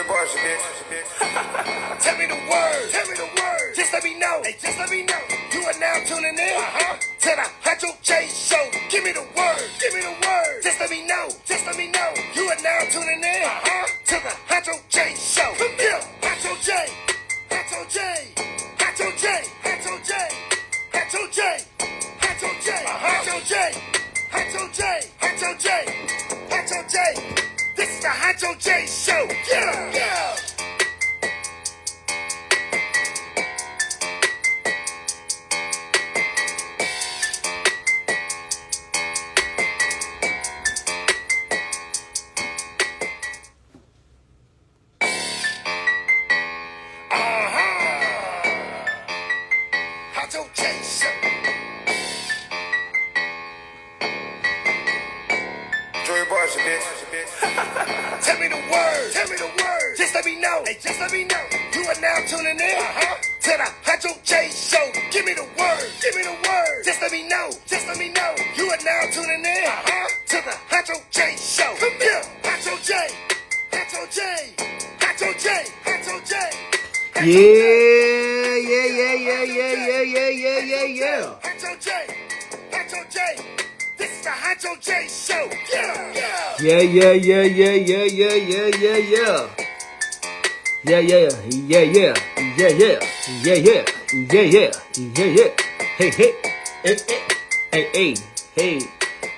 C0mparis0n. Tell me the word, just let me know, just let me know. You are now tuning in to the Huncho J Show. Give me the word, just let me know, You are now tuning in to the Huncho J Show. Come here, Huncho J, Huncho J, Huncho J, Huncho J, Huncho J, Huncho J, Huncho J, Huncho J, Huncho J, Huncho J. This is the Huncho J Show. Yeah. Huncho J Show. Tell me the word, just let me know, You are now tuning in to the Huncho J Show. Give me the word, just let me know, You are now tuning in to the Huncho J Show. Come here, Huncho J, Huncho J, Huncho J, Huncho J. Yeah. Huncho J, Huncho J. This is the Huncho J Show. Yeah. Yeah.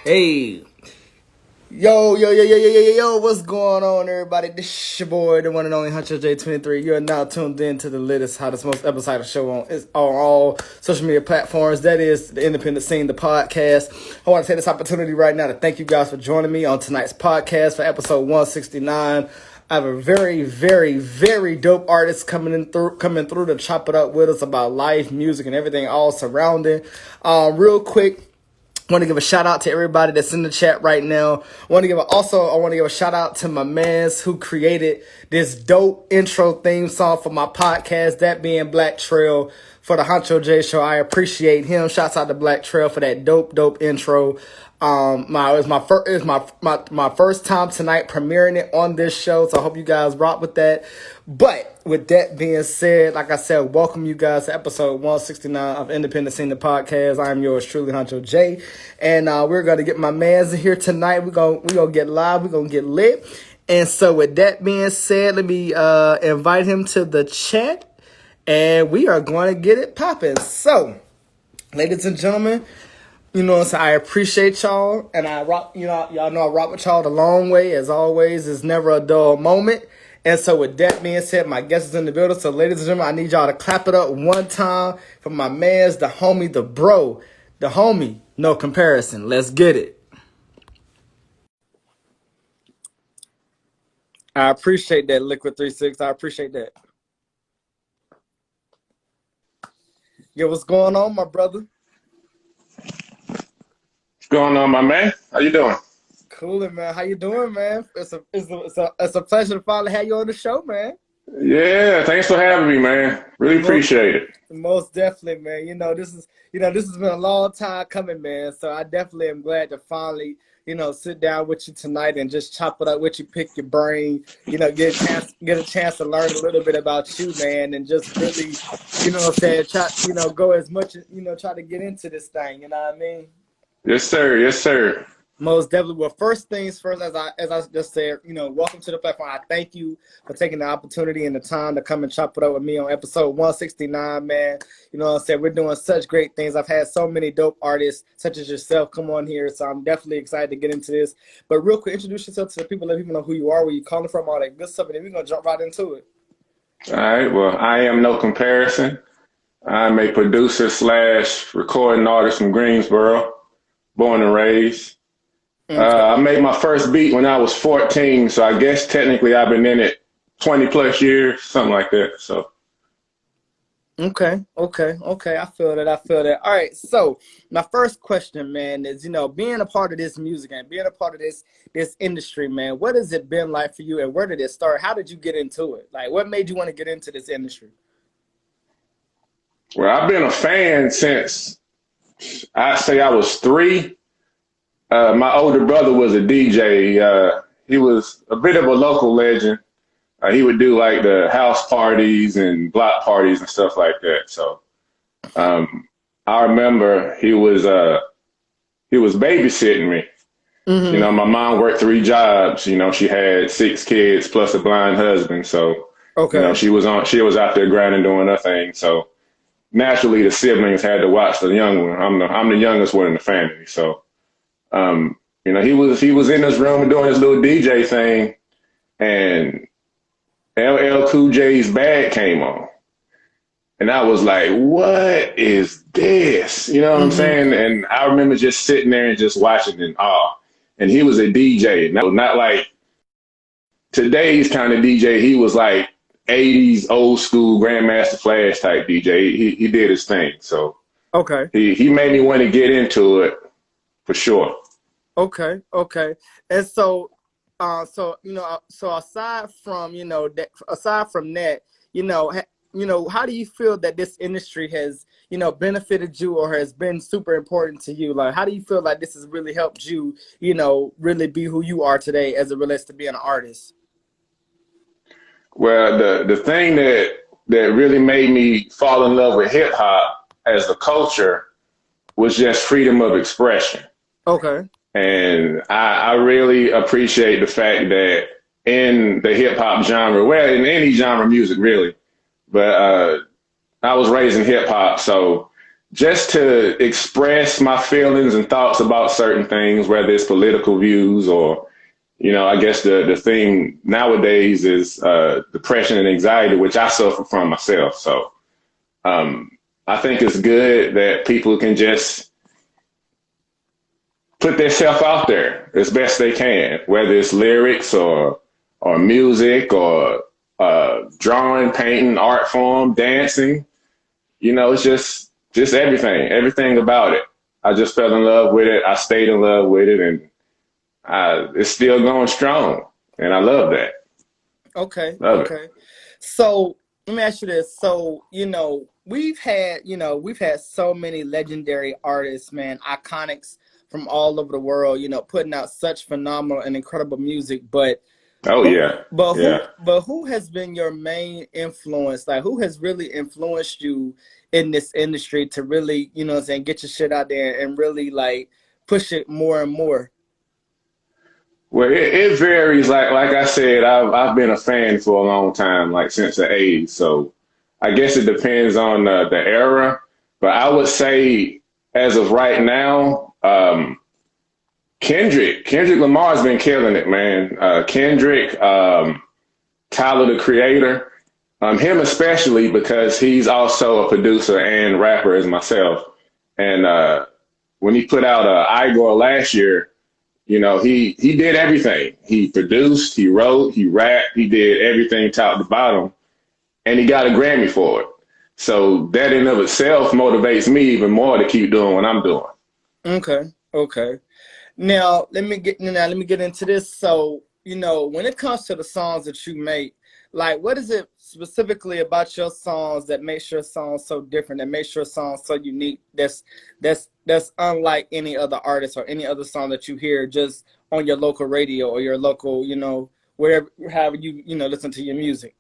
Hey. Yo, what's going on, everybody? This is your boy, the one and only Huncho J23. You are now tuned in to the latest, hottest, most episodic show on all social media platforms. That is the Independent Scene, the podcast. I want to take this opportunity right now to thank you guys for joining me on tonight's podcast for episode 169. I have a very, very, very dope artist coming through to chop it up with us about life, music, and everything all surrounding. Real quick, I want to give a shout out to everybody that's in the chat right now. I want to give a shout out to my mans who created this dope intro theme song for my podcast, that being Black Trail for the Huncho J Show. I appreciate him. Shouts out to Black Trail for that dope intro. It was my first time tonight premiering it on this show, so I hope you guys rock with that. But with that being said, like I said, welcome you guys to episode 169 of Independent Scene, the podcast. I am yours truly, Huncho J, and we're gonna get my mans in here tonight. We're gonna get live. We're gonna get lit. And so with that being said, let me invite him to the chat, and we are going to get it popping. So, ladies and gentlemen, you know what I'm saying, I appreciate y'all, and I rock, y'all know I rock with y'all the long way. As always, it's never a dull moment. And so with that being said, my guest is in the building. So ladies and gentlemen, I need y'all to clap it up one time for my mans, the homie, the bro, the homie, no comparison. Let's get it. I appreciate that, Liquid 36. I appreciate that. Yo, what's going on, my brother? What's going on, my man? How you doing? Coolin', man. How you doing, man? It's a pleasure to finally have you on the show, man. Yeah, thanks for having me, man. Really appreciate it. Most definitely, man. This has been a long time coming, man. So I definitely am glad to finally, sit down with you tonight and just chop it up with you, pick your brain, get a chance to learn a little bit about you, man, and just really, go as much, try to get into this thing. You know what I mean? Yes, sir. Most definitely. Well, first things first, as I just said, welcome to the platform. I thank you for taking the opportunity and the time to come and chop it up with me on episode 169, man. You know what I'm saying? We're doing such great things. I've had so many dope artists such as yourself come on here, so I'm definitely excited to get into this. But real quick, introduce yourself to the people, let people know who you are, where you calling from, all that good stuff, and then we're going to jump right into it. All right, well, I am no comparison. I'm a producer / recording artist from Greensboro, born and raised. Okay. I made my first beat when I was 14, so I guess technically I've been in it 20 plus years, something like that. So. Okay. I feel that. All right. So my first question, man, is, being a part of this music and being a part of this industry, man, what has it been like for you, and where did it start? How did you get into it? Like, what made you want to get into this industry? Well, I've been a fan since I'd say I was 3. My older brother was a DJ. He was a bit of a local legend. He would do like the house parties and block parties and stuff like that. So I remember he was babysitting me. You know, my mom worked 3 jobs. You know, she had 6 kids plus a blind husband. So, you know, Okay. she was out there grinding, doing her thing. So naturally, the siblings had to watch the young one. I'm the youngest one in the family. So, you know, he was in his room doing his little DJ thing, and LL Cool J's Bad came on. And I was like, what is this? You know what I'm saying? And I remember just sitting there and just watching in awe. And he was a DJ, not like today's kind of DJ. He was like 80s old school Grandmaster Flash type DJ. He did his thing. So Okay. he made me want to get into it for sure. Okay. Okay. And so, so aside from that, how do you feel that this industry has, benefited you or has been super important to you? Like, how do you feel like this has really helped you, really be who you are today as it relates to being an artist? Well, the thing that really made me fall in love with hip hop as a culture was just freedom of expression. Okay. And I really appreciate the fact that in the hip hop genre, well, in any genre of music really, but I was raised in hip hop, so just to express my feelings and thoughts about certain things, whether it's political views or, I guess the thing nowadays is depression and anxiety, which I suffer from myself. So I think it's good that people can just put themselves out there as best they can, whether it's lyrics or music or drawing, painting, art form, dancing. It's just everything about it. I just fell in love with it. I stayed in love with it, and it's still going strong, and I love that. Okay. Love Okay. it. So let me ask you this. So, we've had so many legendary artists, man, iconics from all over the world, putting out such phenomenal and incredible music. But Oh yeah, yeah. who has been your main influence? Like, who has really influenced you in this industry to really, get your shit out there and really like push it more and more? Well, it varies. Like I said, I've been a fan for a long time, like since the '80s. So I guess it depends on the era. But I would say, as of right now, Kendrick Lamar's been killing it, man. Kendrick, Tyler the Creator, him especially because he's also a producer and rapper as myself. And when he put out Igor last year, he did everything. He produced, he wrote, he rapped, he did everything top to bottom, and he got a Grammy for it. So that in of itself motivates me even more to keep doing what I'm doing. Okay. Okay. Now let me get into this. So, when it comes to the songs that you make, like, what is it specifically about your songs that makes your songs so different, that makes your songs so unique, that's unlike any other artist or any other song that you hear just on your local radio or your local, wherever, however you listen to your music?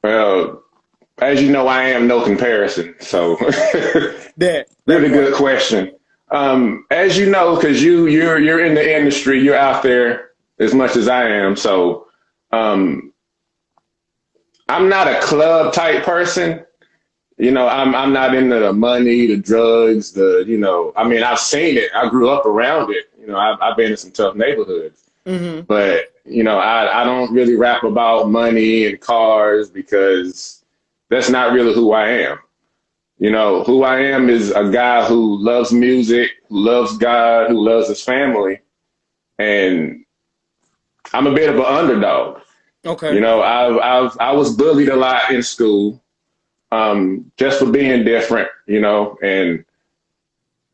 Well, as you know, I am no comparison. So That really part. good question. As you know, because you're in the industry, you're out there as much as I am. So I'm not a club type person. I'm not into the money, the drugs, I've seen it. I grew up around it. I've been in some tough neighborhoods. But, I don't really rap about money and cars because that's not really who I am. Who I am is a guy who loves music, who loves God, who loves his family. And I'm a bit of an underdog. Okay. I was bullied a lot in school, just for being different, and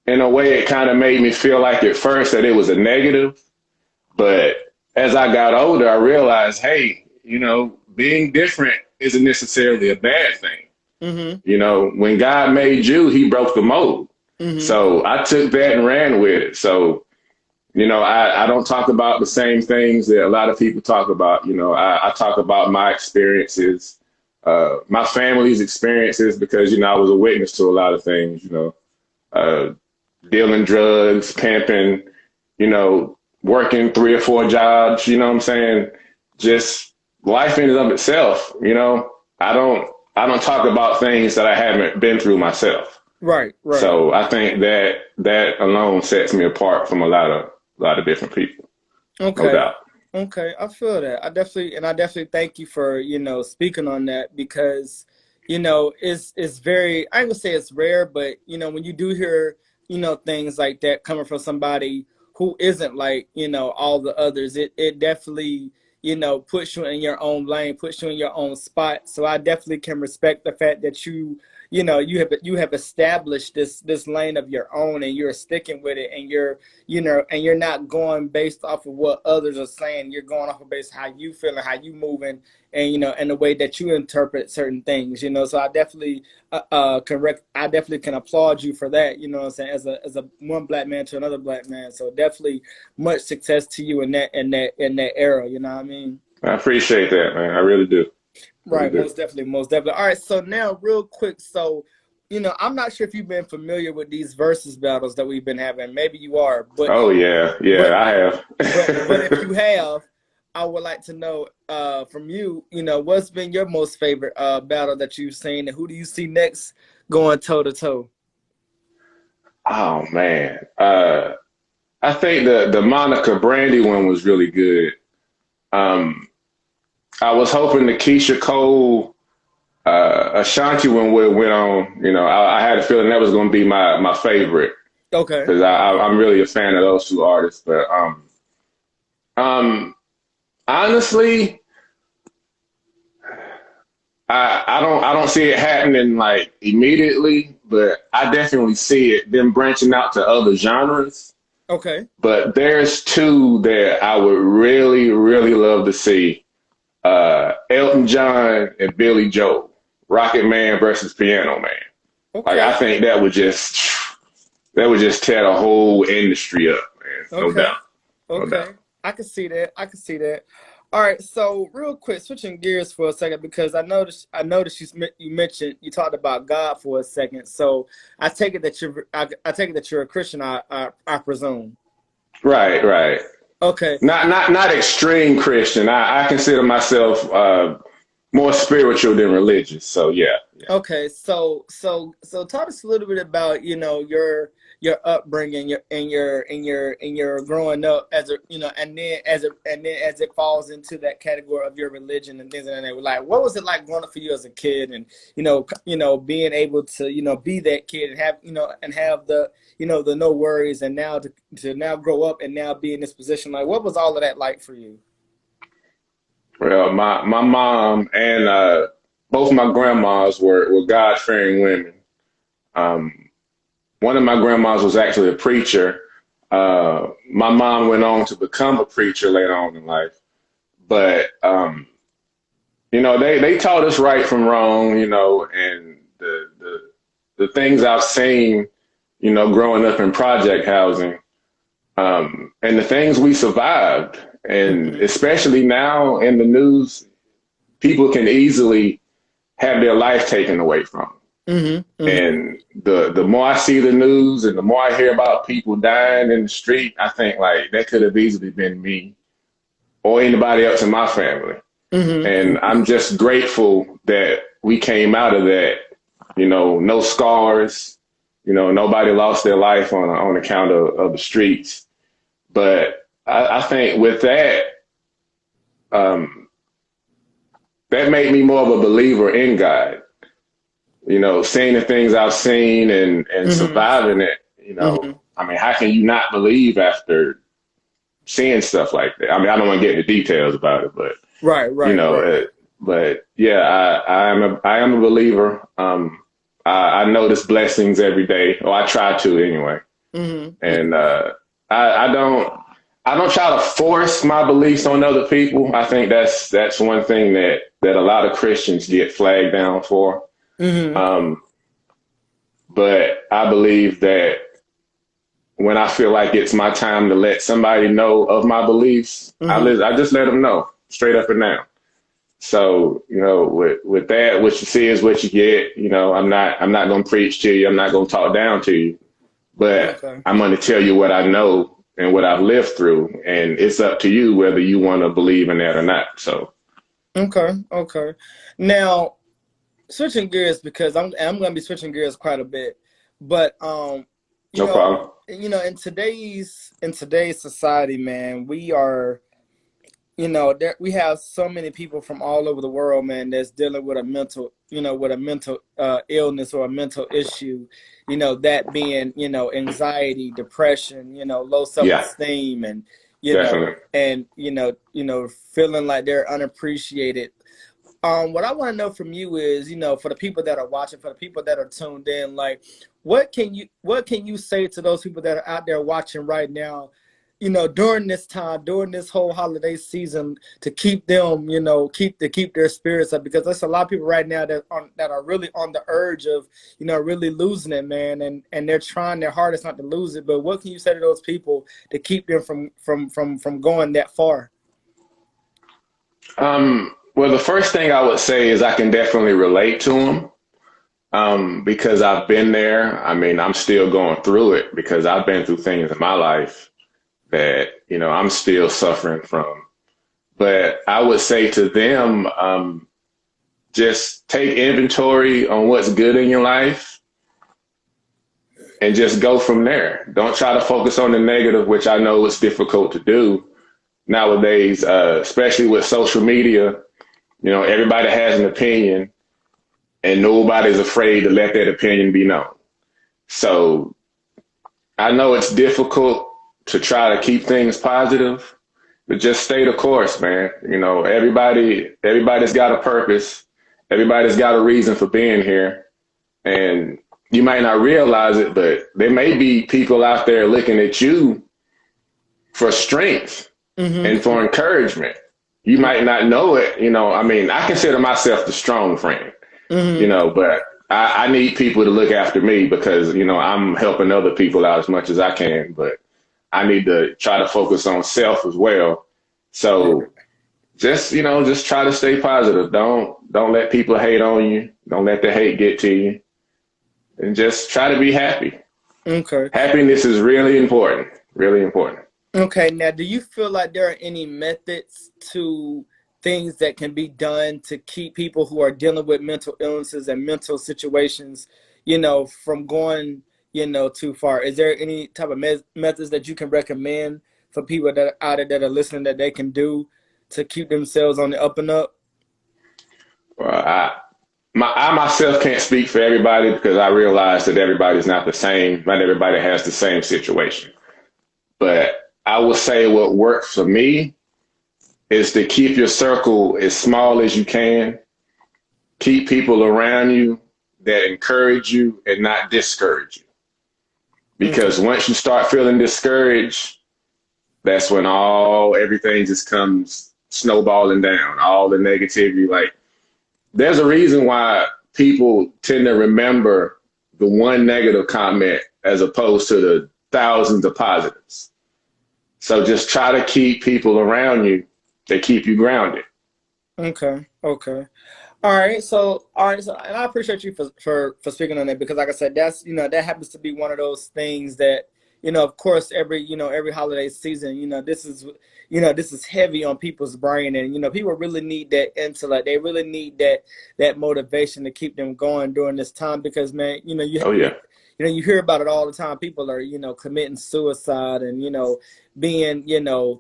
in a way it kind of made me feel like at first that it was a negative. But as I got older, I realized, hey, being different isn't necessarily a bad thing. When God made you, he broke the mold. So I took that and ran with it. So, I don't talk about the same things that a lot of people talk about. I talk about my experiences, my family's experiences, because, I was a witness to a lot of things, uh, dealing drugs, pimping, working 3 or 4 jobs, you know what I'm saying? Just life in and of itself, I don't talk about things that I haven't been through myself. Right. So I think that alone sets me apart from a lot of different people. Okay. No doubt. Okay, I feel that. I definitely thank you for, speaking on that, because, it's very, I ain't gonna say it's rare, but, when you do hear, things like that coming from somebody who isn't like, all the others, it definitely, puts you in your own lane, puts you in your own spot. So I definitely can respect the fact that you have established this lane of your own, and you're sticking with it, and you're not going based off of what others are saying. You're going off of based how you feeling, how you moving, and and the way that you interpret certain things. So I definitely I definitely can applaud you for that. You know what I'm saying? As a one black man to another black man. So definitely much success to you in that era. You know what I mean? I appreciate that, man. I really do. Right, most definitely. All right, so now real quick, so I'm not sure if you've been familiar with these versus battles that we've been having. Maybe you are, but Oh yeah, I have. but if you have, I would like to know from you, what's been your most favorite battle that you've seen, and who do you see next going toe to toe? Oh man, I think the Monica Brandy one was really good. I was hoping the Keisha Cole Ashanti one went on. I had a feeling that was going to be my favorite. Okay. Because I'm really a fan of those 2 artists. But honestly, I don't see it happening like immediately, but I definitely see it them branching out to other genres. Okay. But there's 2 that I would really, really love to see. Elton John and Billy Joel, Rocket Man versus Piano Man. Okay. Like, I think that would just tear the whole industry up, man. No doubt. Okay. No doubt. I can see that. All right, so real quick, switching gears for a second, because I noticed you talked about God for a second. So I take it that you're a Christian, I presume. Right. Okay. Not extreme Christian. I consider myself more spiritual than religious. So yeah. Okay, so talk us a little bit about your upbringing, your growing up as a and then as it falls into that category of your religion and things like that. Like, what was it like growing up for you as a kid, and being able to be that kid and have the the no worries, and now to now grow up and now be in this position. Like, what was all of that like for you? Well, my mom and both my grandmas were God-fearing women. One of my grandmas was actually a preacher. My mom went on to become a preacher later on in life. But, they taught us right from wrong, and the things I've seen, growing up in project housing, and the things we survived. And especially now in the news, people can easily have their life taken away from them. And the more I see the news and the more I hear about people dying in the street, I think like that could have easily been me or anybody else in my family. And I'm just grateful that we came out of that, no scars, nobody lost their life on account of the streets. But I think with that, that made me more of a believer in God. Seeing the things I've seen and surviving it, I mean, how can you not believe after seeing stuff like that? I mean, I don't want to get into details about it, but right. But yeah, I am a believer. I notice blessings every day, or I try to anyway. And I don't try to force my beliefs on other people. I think that's one thing that a lot of Christians get flagged down for. But I believe that when I feel like it's my time to let somebody know of my beliefs, I just let them know straight up and down. So, with that, what you see is what you get. I'm not going to preach to you. I'm not going to talk down to you, but Okay. I'm going to tell you what I know and what I've lived through. And it's up to you whether you want to believe in that or not. So, Okay. Now, switching gears, because I'm going to be switching gears quite a bit, but no problem. in today's society, man, we are, we have so many people from all over the world, man, that's dealing with a mental, illness or a mental issue, that being, anxiety, depression, low Yeah, self-esteem, and, definitely. feeling like they're unappreciated. What I want to know from you is, for the people that are watching, for the people that are tuned in, like, what can you say to those people that are out there watching right now, during this time, during this whole holiday season, to keep them, keep their spirits up? Because there's a lot of people right now that are really on the urge of, really losing it, man, and they're trying their hardest not to lose it. But what can you say to those people to keep them from going that far? Well, the first thing I would say is I can definitely relate to them. Because I've been there. I mean, I'm still going through it because I've been through things in my life that, I'm still suffering from. But I would say to them, just take inventory on what's good in your life and just go from there. Don't try to focus on the negative, which I know is difficult to do nowadays, especially with social media. Everybody has an opinion and nobody's afraid to let that opinion be known. So I know it's difficult to try to keep things positive, but just stay the course, man. Everybody's got a purpose. Everybody's got a reason for being here. And you might not realize it, but there may be people out there looking at you for strength and for encouragement. You might not know it. I consider myself the strong friend. But I need people to look after me because, I'm helping other people out as much as I can, but I need to try to focus on self as well. So just try to stay positive. Don't let people hate on you. Don't let the hate get to you, and just try to be happy. Okay. Happiness is really important. Really important. Okay. Now, do you feel like there are any methods to things that can be done to keep people who are dealing with mental illnesses and mental situations, from going, too far? Is there any type of methods that you can recommend for people that are out there that are listening that they can do to keep themselves on the up and up? Well, I myself can't speak for everybody because I realize that everybody's not the same. Not everybody has the same situation. But I will say what works for me is to keep your circle as small as you can. Keep people around you that encourage you and not discourage you. Because once you start feeling discouraged, that's when everything just comes snowballing down, all the negativity. Like, there's a reason why people tend to remember the one negative comment as opposed to the thousands of positives. So just try to keep people around you that keep you grounded. Okay. All right. So, and I appreciate you for speaking on that, because, like I said, that's, that happens to be one of those things that, of course, every holiday season, this is heavy on people's brain, and, people really need that intellect. They really need that motivation to keep them going during this time, because, man, Oh, yeah. you hear about it all the time. People are, committing suicide and, being,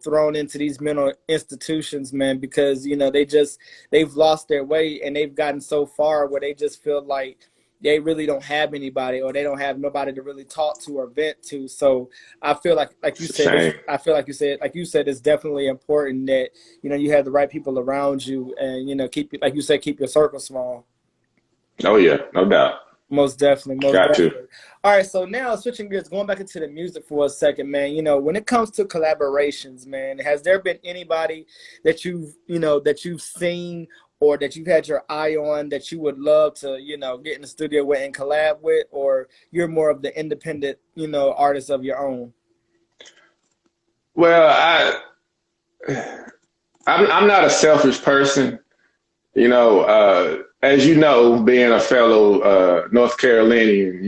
thrown into these mental institutions, man, because, they've lost their way and they've gotten so far where they just feel like they really don't have anybody, or they don't have nobody to really talk to or vent to. So I feel like you said, it's definitely important that, you have the right people around you, and, keep your circle small. Oh, yeah. No doubt. Most definitely. Got to. All right, so now switching gears, going back into the music for a second, man. When it comes to collaborations, man, has there been anybody that you've seen or that you've had your eye on that you would love to, get in the studio with and collab with, or you're more of the independent, artist of your own? Well, I'm not a selfish person. As you know, being a fellow North Carolinian,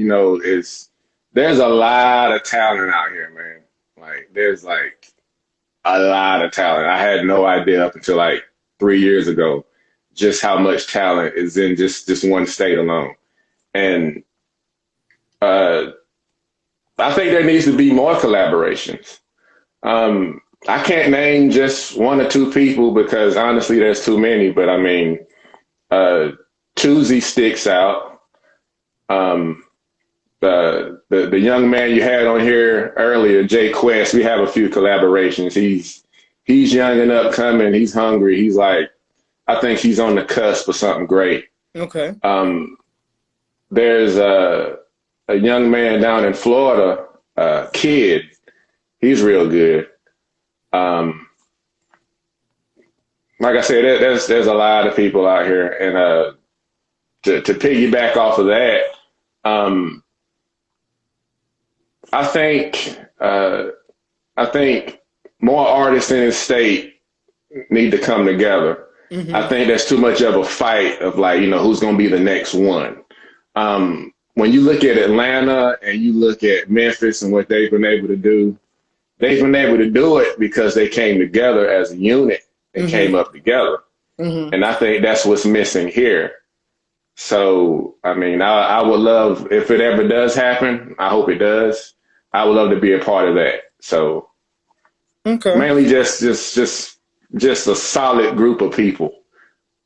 there's a lot of talent out here, man. Like there's like a lot of talent. I had no idea up until like 3 years ago just how much talent is in just one state alone. And uh, I think there needs to be more collaborations. I can't name just one or two people because honestly, there's too many. But I mean, Tuesday sticks out. The young man you had on here earlier, Jay Quest, we have a few collaborations. He's young and upcoming. He's hungry. I think he's on the cusp of something great. Okay. There's a young man down in Florida, Kid. He's real good. Like I said, there's a lot of people out here, and to piggyback off of that, I think more artists in this state need to come together. Mm-hmm. I think there's too much of a fight of like, who's going to be the next one. When you look at Atlanta and you look at Memphis and what they've been able to do, they've been able to do it because they came together as a unit and mm-hmm. came up together. Mm-hmm. And I think that's what's missing here. So, I mean, I would love, if it ever does happen, I hope it does. I would love to be a part of that. So, mainly just a solid group of people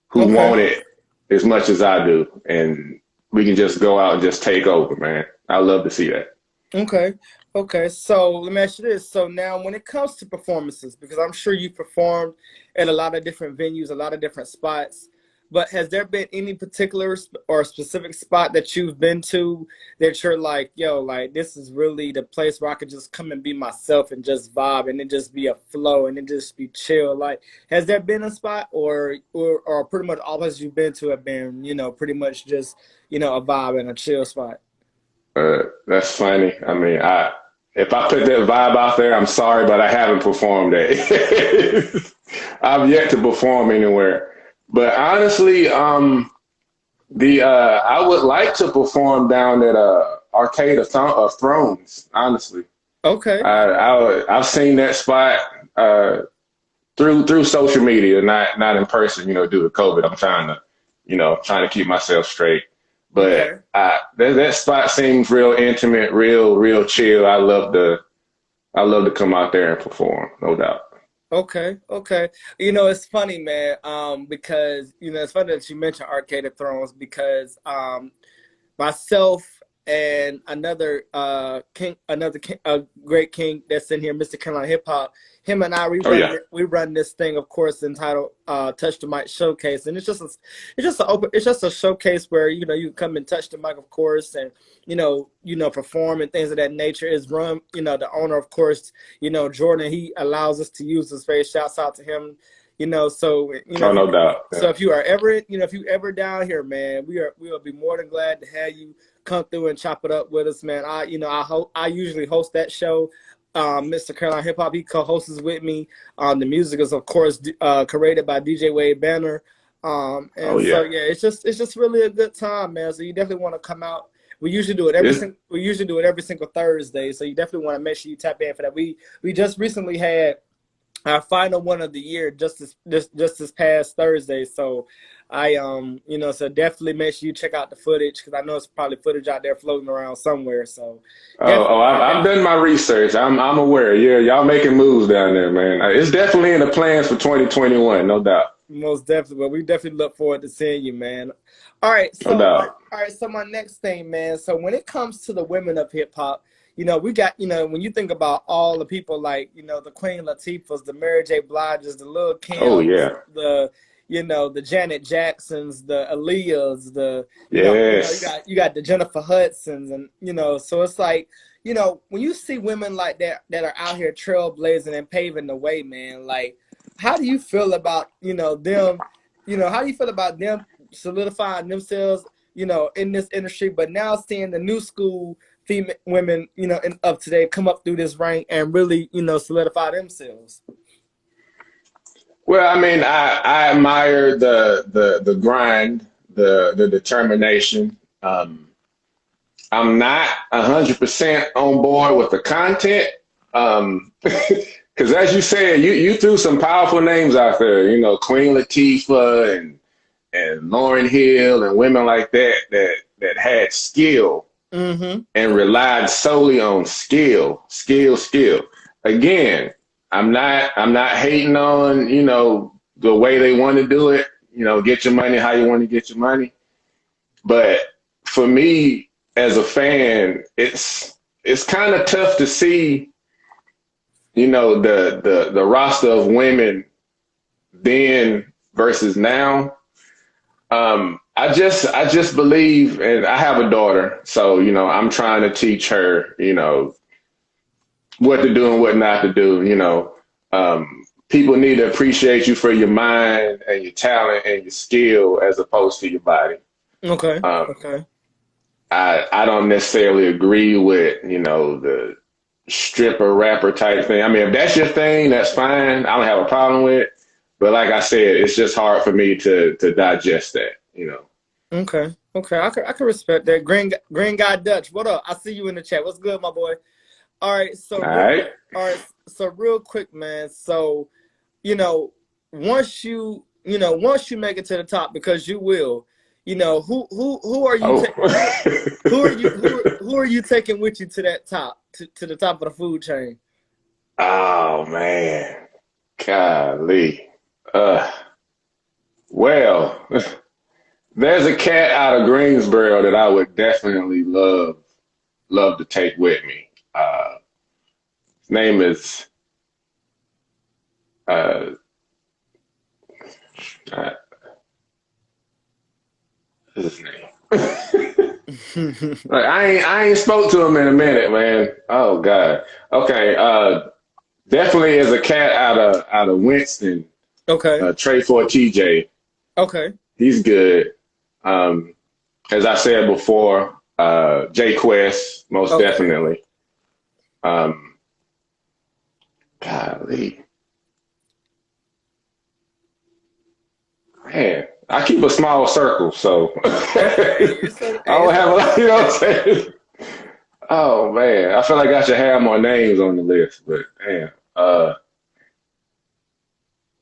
who want it as much as I do. And we can just go out and just take over, man. I love to see that. Okay. So let me ask you this. So now when it comes to performances, because I'm sure you performed at a lot of different venues, a lot of different spots, but has there been any particular or specific spot that you've been to that you're like, yo, like this is really the place where I could just come and be myself and just vibe and it just be a flow and it just be chill? Like, has there been a spot or pretty much all places you've been to have been, pretty much just, a vibe and a chill spot? That's funny. I mean, if I put that vibe out there, I'm sorry, but I haven't performed it. I've yet to perform anywhere. But honestly, I would like to perform down at Arcade of Thrones. Honestly, okay. I've seen that spot through social media, not in person. Due to COVID, I'm trying to keep myself straight. But that spot seems real intimate, real chill. I love to come out there and perform, no doubt. Okay. It's funny, man, because, it's funny that you mentioned Arcade of Thrones because myself and another great king that's in here, Mr. Carolina Hip Hop, him and I, we run this thing, of course, entitled Touch the Mic Showcase. And it's just a showcase where, you can come and touch the mic, of course, and, perform and things of that nature. Is run, the owner, of course, Jordan, he allows us to use his face. Shouts out to him, so, no doubt. So if you are ever down here, man, we'll be more than glad to have you come through and chop it up with us, man. I usually host that show. Mr. Carolina Hip Hop, he co-hosts with me. The music is, of course, curated by DJ Wade Banner. So it's just really a good time, man. So you definitely want to come out. We usually do it every single Thursday. So you definitely want to make sure you tap in for that. We just recently had our final one of the year just this past Thursday. So so definitely make sure you check out the footage because I know it's probably footage out there floating around somewhere. So I've done my research. I'm aware. Yeah, y'all making moves down there, man. It's definitely in the plans for 2021, no doubt. Most definitely. Well, we definitely look forward to seeing you, man. All right. So, no doubt. So my next thing, man. So when it comes to the women of hip hop, we got, when you think about all the people like, the Queen Latifahs, the Mary J. Bliges, the Lil Kim, the Janet Jacksons, the Aaliyahs, you got the Jennifer Hudsons, and, so it's like, when you see women like that are out here trailblazing and paving the way, man, like, how do you feel about, them, how do you feel about them solidifying themselves, in this industry, but now seeing the new school female women, of today come up through this rank and really, solidify themselves? Well, I mean, I admire the grind, the determination. I'm not 100% on board with the content. Because as you said, you threw some powerful names out there. Queen Latifah and Lauryn Hill and women like that had skill Mm-hmm. and relied solely on skill. Again, I'm not hating on, the way they want to do it, get your money how you want to get your money. But for me as a fan, it's kind of tough to see, the roster of women then versus now. I just believe, and I have a daughter, so I'm trying to teach her, what to do and what not to do. People need to appreciate you for your mind and your talent and your skill as opposed to your body. Okay. Um, Okay. I don't necessarily agree with, the stripper rapper type thing. I mean, if that's your thing, that's fine. I don't have a problem with it. But like I said, it's just hard for me to digest that. Okay. Okay. I can respect that. Green Guy Dutch, what up? I see you in the chat. What's good, my boy? All right. All right. Real quick, man. So, you know, once you make it to the top, because you will, who are you Oh. who are you taking with you to that top, to the top of the food chain? Oh man. Golly. Well, there's a cat out of Greensboro that I would definitely love to take with me. His name is uh, uh what's his name? Like I ain't spoke to him in a minute, man. Oh God. Okay. Definitely is a cat out of Winston. Okay. Trey for TJ. Okay. He's good. As I said before, Jay Quest, most definitely. Golly. Man, I keep a small circle, so I don't have a lot, what I'm saying? Oh man, I feel like I should have more names on the list, but damn.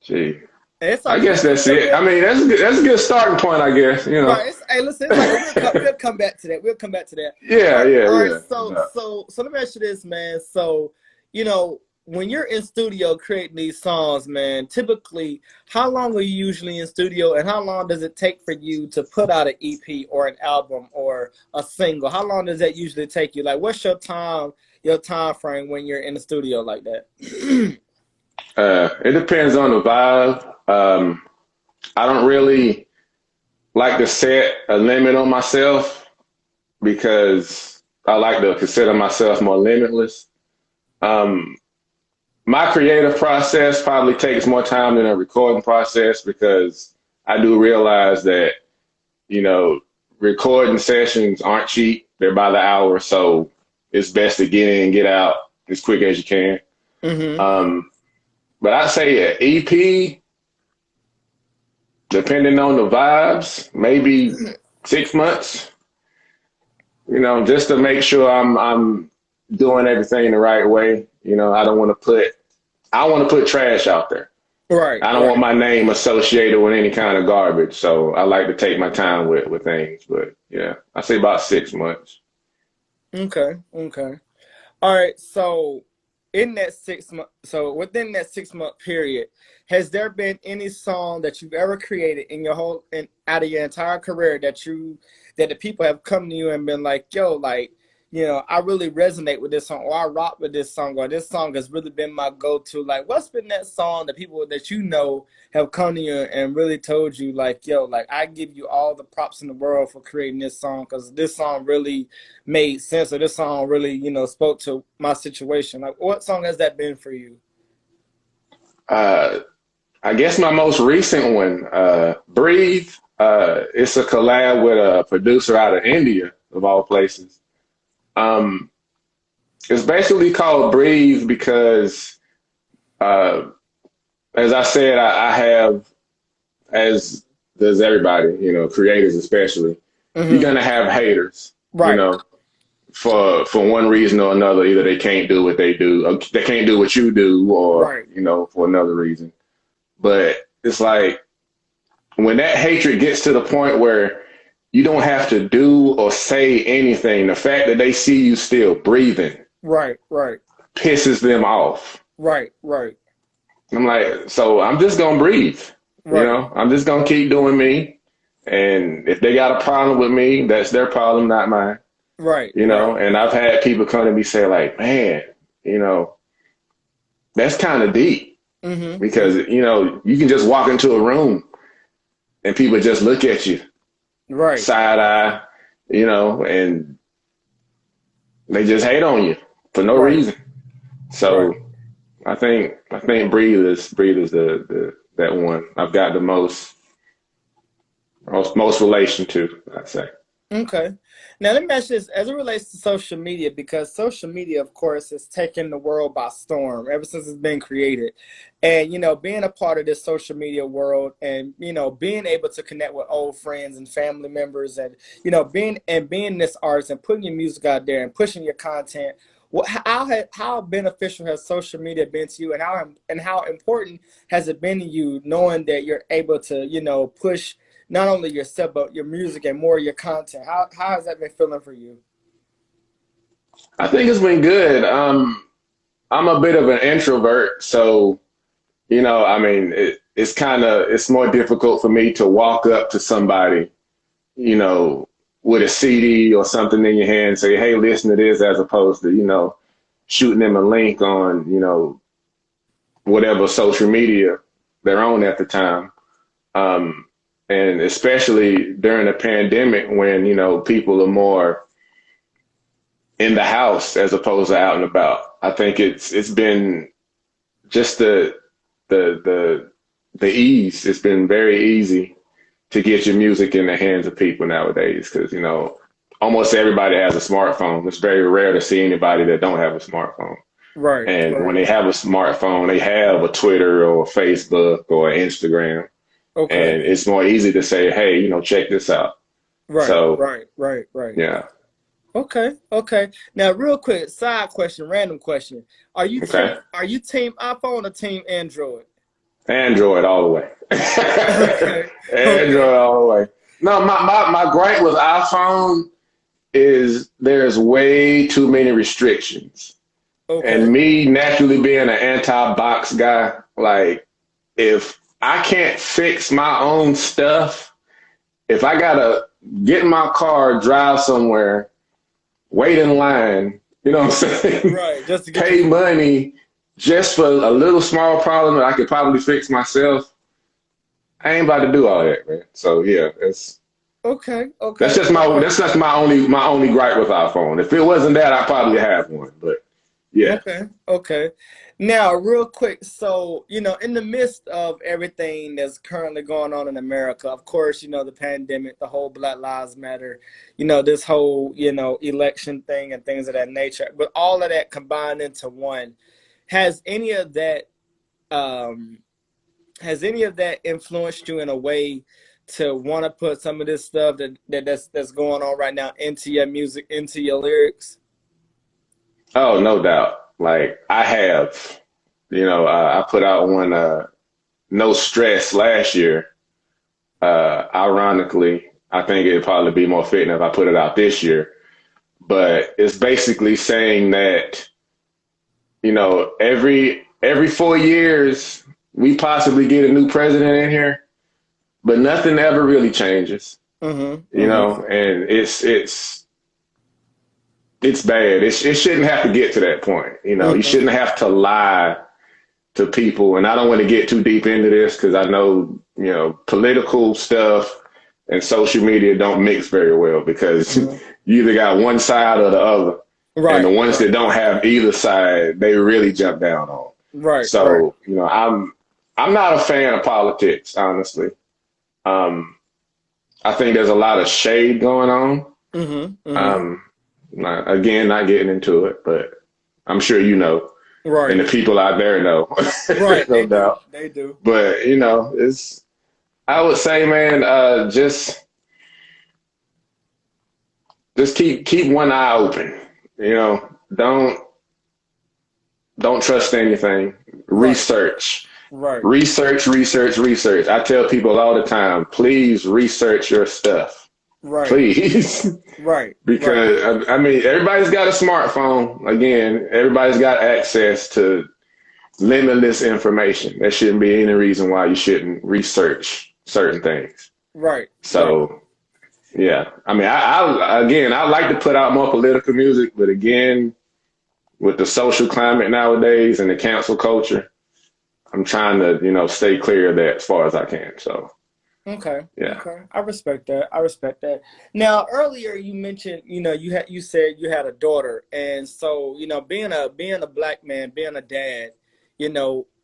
Gee. I guess that's it. I mean, that's a good starting point, I guess. Right. Hey, listen. We'll come back to that. We'll come back to that. Yeah, All right. yeah. So let me ask you this, man. So, when you're in studio creating these songs, man, typically, how long are you usually in studio, and how long does it take for you to put out an EP or an album or a single? How long does that usually take you? Like, what's your time frame when you're in the studio like that? It depends on the vibe. I don't really like to set a limit on myself because I like to consider myself more limitless. My creative process probably takes more time than a recording process because I do realize that, recording sessions aren't cheap. They're by the hour. So it's best to get in and get out as quick as you can. Mm-hmm. But I'd say an EP, depending on the vibes, maybe 6 months, just to make sure I'm doing everything the right way. I want to put trash out there. Right. I don't want my name associated with any kind of garbage. So I like to take my time with things. But yeah, I say about 6 months. Okay. All right. So within that 6 month period, has there been any song that you've ever created in your out of your entire career that the people have come to you and been like, yo, like, I really resonate with this song, or I rock with this song, or this song has really been my go-to? Like, what's been that song that people that have come to you and really told you, like, yo, like, I give you all the props in the world for creating this song because this song really made sense, or this song really, spoke to my situation? Like, what song has that been for you? I guess my most recent one, Breathe. It's a collab with a producer out of India, of all places. Um, it's basically called Breathe because, uh, as I said, I have, as does everybody, creators especially, you're Mm-hmm. gonna have haters, Right. for one reason or another. Either they can't do what they do, or they can't do what you do, or Right. for another reason. But it's like when that hatred gets to the point where you don't have to do or say anything, the fact that they see you still breathing Right. Right. pisses them off. Right. Right. I'm like, so I'm just gonna breathe. Right. I'm just gonna keep doing me. And if they got a problem with me, that's their problem, not mine. Right. Right. And I've had people come to me say like, man, that's kind of deep Mm-hmm. because, you can just walk into a room and people just look at you Right. side eye, and they just hate on you for no Right. reason. Right. So I think breathe is the that one I've got the most relation to, I'd say. Okay. Now let me ask you this as it relates to social media, because social media, of course, has taken the world by storm ever since it's been created. And, being a part of this social media world and, being able to connect with old friends and family members and, being this artist and putting your music out there and pushing your content. How beneficial has social media been to you, and how important has it been to you knowing that you're able to, push not only yourself but your music and more your content? How has that been feeling for you? I think it's been good. I'm a bit of an introvert, so I mean, it's more difficult for me to walk up to somebody, you know, with a CD or something in your hand and say, hey, listen to this, as opposed to, shooting them a link on, whatever social media they're on at the time. Um, and especially during the pandemic when, people are more in the house as opposed to out and about. I think it's been just the the the ease. It's been very easy to get your music in the hands of people nowadays because almost everybody has a smartphone. It's very rare to see anybody that don't have a smartphone. Right, And when right. they have a smartphone, they have a Twitter or a Facebook or an Instagram, Okay. and it's more easy to say, hey, check this out. Right, So right, right, right. yeah, Okay, okay. Now, real quick, side question, random question. Are you okay. team iPhone or team Android? Android all the way. Okay, okay, Android all the way. No, my gripe with iPhone is there's way too many restrictions. And okay. me naturally being an anti-box guy, like if I can't fix my own stuff, if I gotta get in my car, drive somewhere, wait in line, you know what I'm saying? Right, just to get your Pay phone. money just for a little small problem that I could probably fix myself. I ain't about to do all that, man. So yeah, Okay, that's okay, just my okay. that's just my only gripe with iPhone. If it wasn't that, I'd probably have one. But yeah. Okay, okay. Now, real quick, so, in the midst of everything that's currently going on in America, of course, the pandemic, the whole Black Lives Matter, this whole, election thing and things of that nature, but all of that combined into one, has any of that um has any of that influenced you in a way to want to put some of this stuff that's going on right now into your music, into your lyrics? Oh, no doubt. Like I have, I put out one, No Stress last year. Ironically, I think it'd probably be more fitting if I put it out this year. But it's basically saying that, every 4 years we possibly get a new president in here, but nothing ever really changes, Mm-hmm. Mm-hmm. and it's bad. It shouldn't have to get to that point. You Mm-hmm. shouldn't have to lie to people. And I don't want to get too deep into this because I know, political stuff and social media don't mix very well because Mm-hmm. you either got one side or the other. And the Right, ones that right, don't have either side, they really jump down on. right, right. So, I'm not a fan of politics, honestly. I think there's a lot of shade going on. Mm-hmm. Mm-hmm. Again, not getting into it, but I'm sure you know, and Right. the people out there know, Right. no They do. doubt. They do. But it's. I would say, man, just keep one eye open. Don't trust anything. Right. Research. Right. Research, research, research. I tell people all the time, please research your stuff. Right. Please. Right. Right. Because, I mean, everybody's got a smartphone. Again, everybody's got access to limitless information. There shouldn't be any reason why you shouldn't research certain things. Right. So, yeah. I mean, I like to put out more political music, but again, with the social climate nowadays and the cancel culture, I'm trying to, stay clear of that as far as I can. So, Okay. yeah. Okay. I respect that. I respect that. Now, earlier you mentioned, you said you had a daughter, and so, being a black man, being a dad,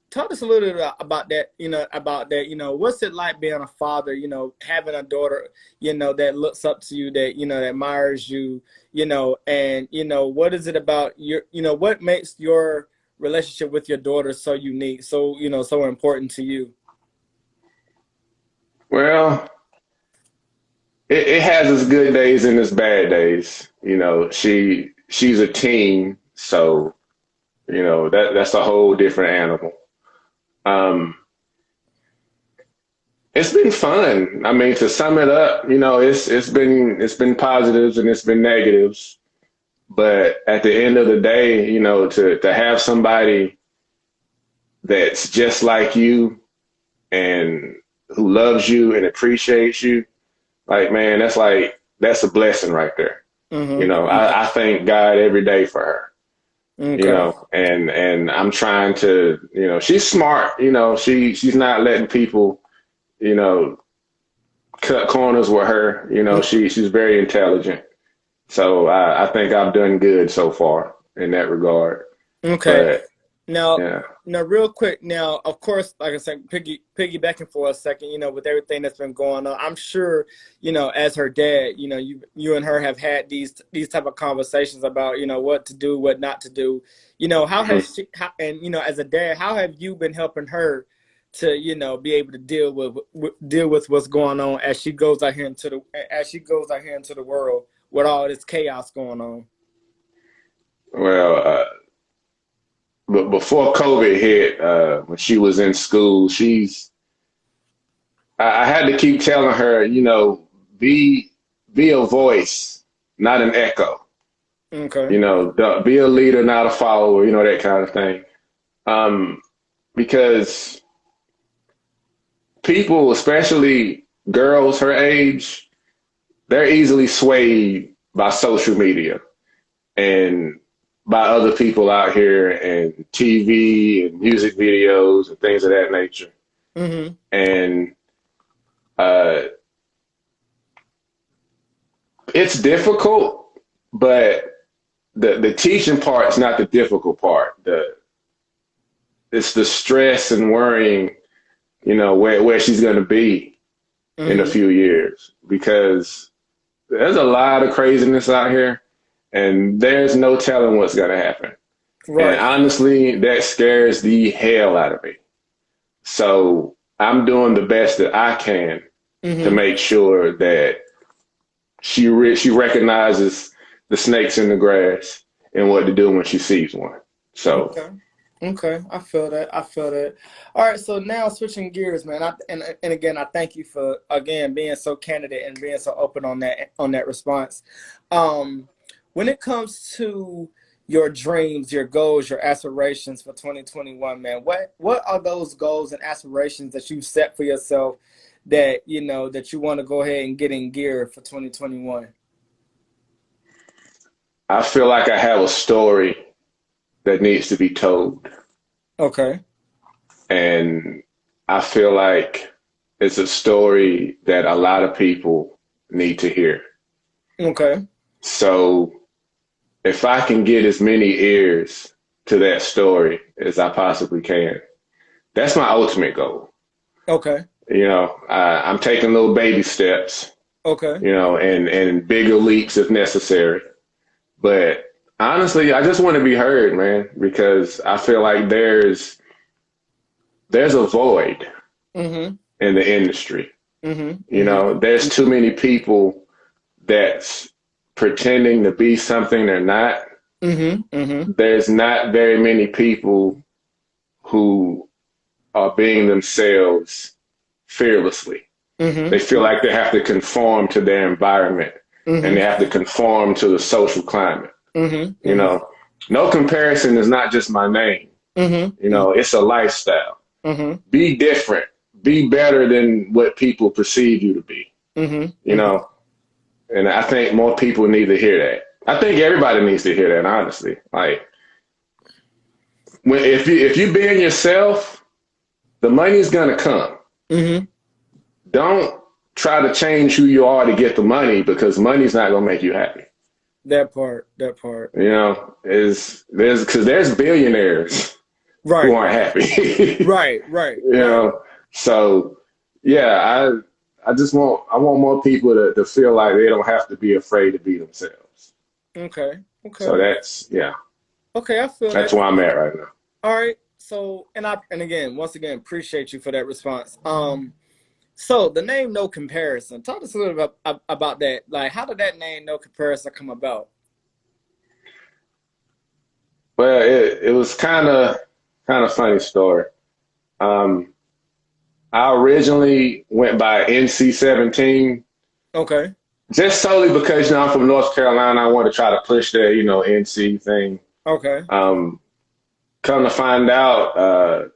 talk us a little bit about that. What's it like being a father? Having a daughter, that looks up to you, that admires you, and what is it about what makes your relationship with your daughter so unique, so so important to you? Well, it has its good days and its bad days. She's a teen, so that's a whole different animal. Um, it's been fun. I mean, to sum it up, it's been positives and it's been negatives. But at the end of the day, to have somebody that's just like you and who loves you and appreciates you, like, man, that's a blessing right there. Mm-hmm. I thank God every day for her. Okay. And I'm trying to, she's smart, she's not letting people, you know, cut corners with her. She's very intelligent. So I think I've done good so far in that regard. Okay. But Now, yeah, real quick. Now, of course, like I said, piggybacking for a second. With everything that's been going on, I'm sure, as her dad, you and her have had these type of conversations about, what to do, what not to do. How has she? And as a dad, how have you been helping her to, be able to deal with what's going on as she goes out here into the world with all this chaos going on? well, but before COVID hit, when she was in school, I had to keep telling her, be a voice, not an echo. Okay. Be a leader, not a follower. That kind of thing. Because people, especially girls her age, they're easily swayed by social media and by other people out here and TV and music videos and things of that nature. Mm-hmm. And uh, it's difficult, but the teaching part is not the difficult part. It's the stress and worrying, where she's going to be in a Mm-hmm. few years, because there's a lot of craziness out here and there's no telling what's going to happen. And Right. honestly, that scares the hell out of me. So I'm doing the best that I can to Mm-hmm. make sure that she recognizes the snakes in the grass and what to do when she sees one. So, Okay. Okay. I feel that. I feel that. All right. So now switching gears, man. And again, I thank you for again being so candid and being so open on that response. Um, when it comes to your dreams, your goals, your aspirations for 2021, man, what are those goals and aspirations that you set for yourself that that you want to go ahead and get in gear for 2021? I feel like I have a story that needs to be told. Okay. And I feel like it's a story that a lot of people need to hear. Okay. So if I can get as many ears to that story as I possibly can, that's my ultimate goal. Okay. You know, I'm taking little baby steps, Okay. you know, and bigger leaps if necessary. But honestly, I just want to be heard, man, because I feel like there's a void Mm-hmm. in the industry. Mm-hmm. You know, there's too many people that's pretending to be something they're not. Mm-hmm. Mm-hmm. There's not very many people who are being themselves fearlessly. They feel Mm-hmm. like they have to conform to their environment and they Mm-hmm. have to conform to the social climate. Mm-hmm. You know, no comparison is not just my name. Mm-hmm. You know, it's a lifestyle. Mm-hmm. Be different. Be better than what people perceive you to be. Mm-hmm. You know, and I think more people need to hear that. I think everybody needs to hear that, honestly. Like, if you being yourself, the money's gonna come. Mm-hmm. Don't try to change who you are to get the money because money's not gonna make you happy. That part. That part. You know, there's billionaires who Right. aren't happy. Right. Right. You know, so yeah, I want more people to feel like they don't have to be afraid to be themselves. Okay. So Okay. that's Okay. I feel that's that. where I'm at right now. All right. So, and again, once again, appreciate you for that response. So the name No Comparison. Talk to us a little bit about that. Like, how did that name No Comparison come about? Well, it was kind of funny story. Um, I originally went by NC-17 Okay. just solely because I'm from North Carolina. I want to try to push the NC thing. Okay. Come to find out,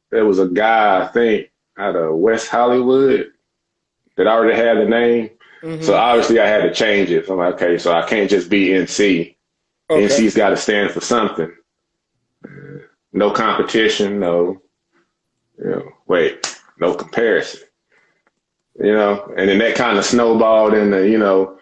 there was a guy I think out of West Hollywood that already had the name. So Mm-hmm. obviously I had to change it. So I'm like, okay, so I can't just be NC. Okay. NC's got to stand for something. No competition, no, no comparison. And then that kind of snowballed into,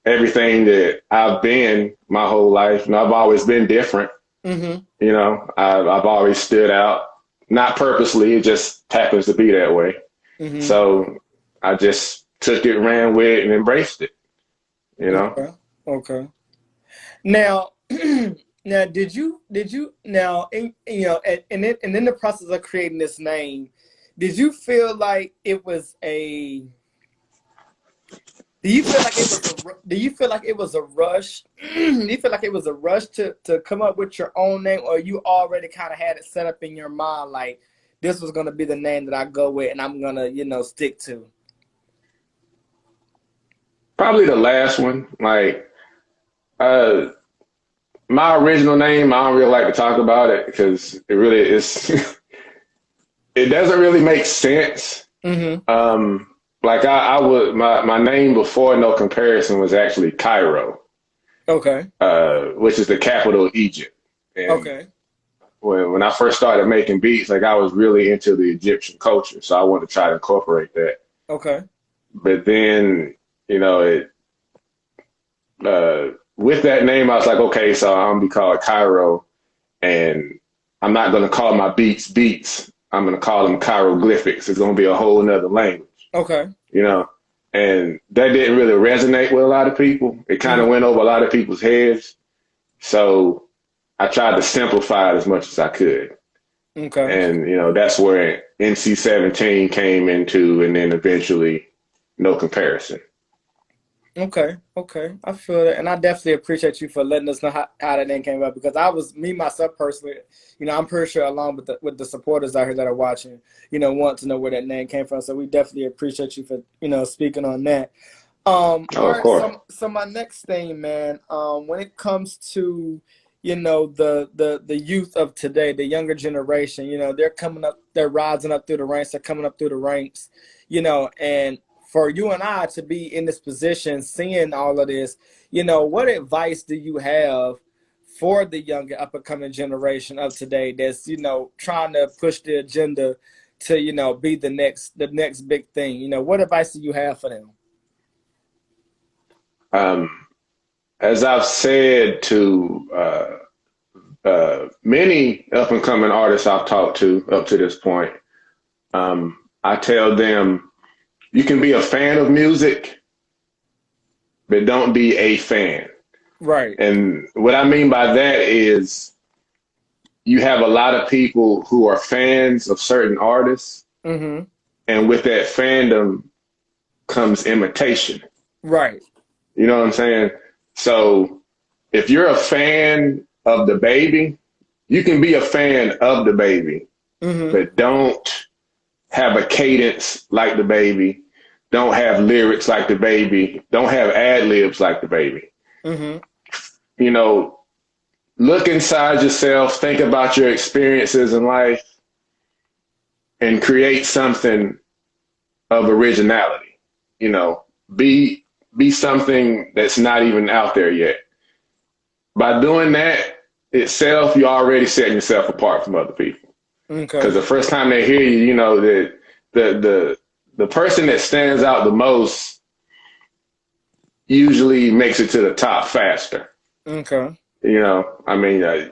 everything that I've been my whole life. I've always been different. Mm-hmm. I've always stood out, not purposely. It just happens to be that way. Mm-hmm. So I just took it, ran with it, and embraced it. Okay. Okay. Now, now, did you now, and in the process of creating this name, did you feel like it was a? Do you feel like it was a? Do you feel like it was a rush? Do you feel like it was a rush to come up with your own name, or you already kind of had it set up in your mind, like this was gonna be the name that I go with, and I'm gonna stick to? Probably the last one. Like, my original name, I don't really like to talk about it because it really is. It doesn't really make sense. Mm-hmm. Like I would, my name before No Comparison was actually Cairo, Okay. which is the capital of Egypt. And Okay. when I first started making beats, like I was really into the Egyptian culture, so I wanted to try to incorporate that. Okay. But then, with that name, I was like, okay, so I'm gonna be called Cairo, and I'm not gonna call my beats beats. I'm gonna call them hieroglyphics. It's gonna be a whole nother language. Okay. And that didn't really resonate with a lot of people. It kind of went over a lot of people's heads. So I tried to simplify it as much as I could. Okay. And, that's where NC-17 came into, and then eventually No Comparison. Okay, okay, I feel it, and I definitely appreciate you for letting us know how that name came about, because me myself personally, I'm pretty sure along with the supporters out here that are watching, want to know where that name came from. So we definitely appreciate you for speaking on that. All Of right, course. so my next thing, man, when it comes to the youth of today, the younger generation, they're coming up, they're rising up through the ranks, they're coming up through the ranks, and for you and I to be in this position, seeing all of this, what advice do you have for the younger up and coming generation of today that's, trying to push the agenda to, be the next big thing? What advice do you have for them? As I've said to many up and coming artists I've talked to up to this point, I tell them you can be a fan of music, but don't be a fan. Right. And what I mean by that is you have a lot of people who are fans of certain artists, Mm-hmm. and with that fandom comes imitation. Right. You know what I'm saying? So if you're a fan of the baby, you can be a fan of the baby, Mm-hmm. but don't have a cadence like the baby. Don't have lyrics like the baby. Don't have ad libs like the baby. Mm-hmm. You know, look inside yourself, think about your experiences in life, and create something of originality. You know, be something that's not even out there yet. By doing that itself, you're already setting yourself apart from other people. Okay. Because the first time they hear you, you know that the person that stands out the most usually makes it to the top faster. Okay. You know, I mean,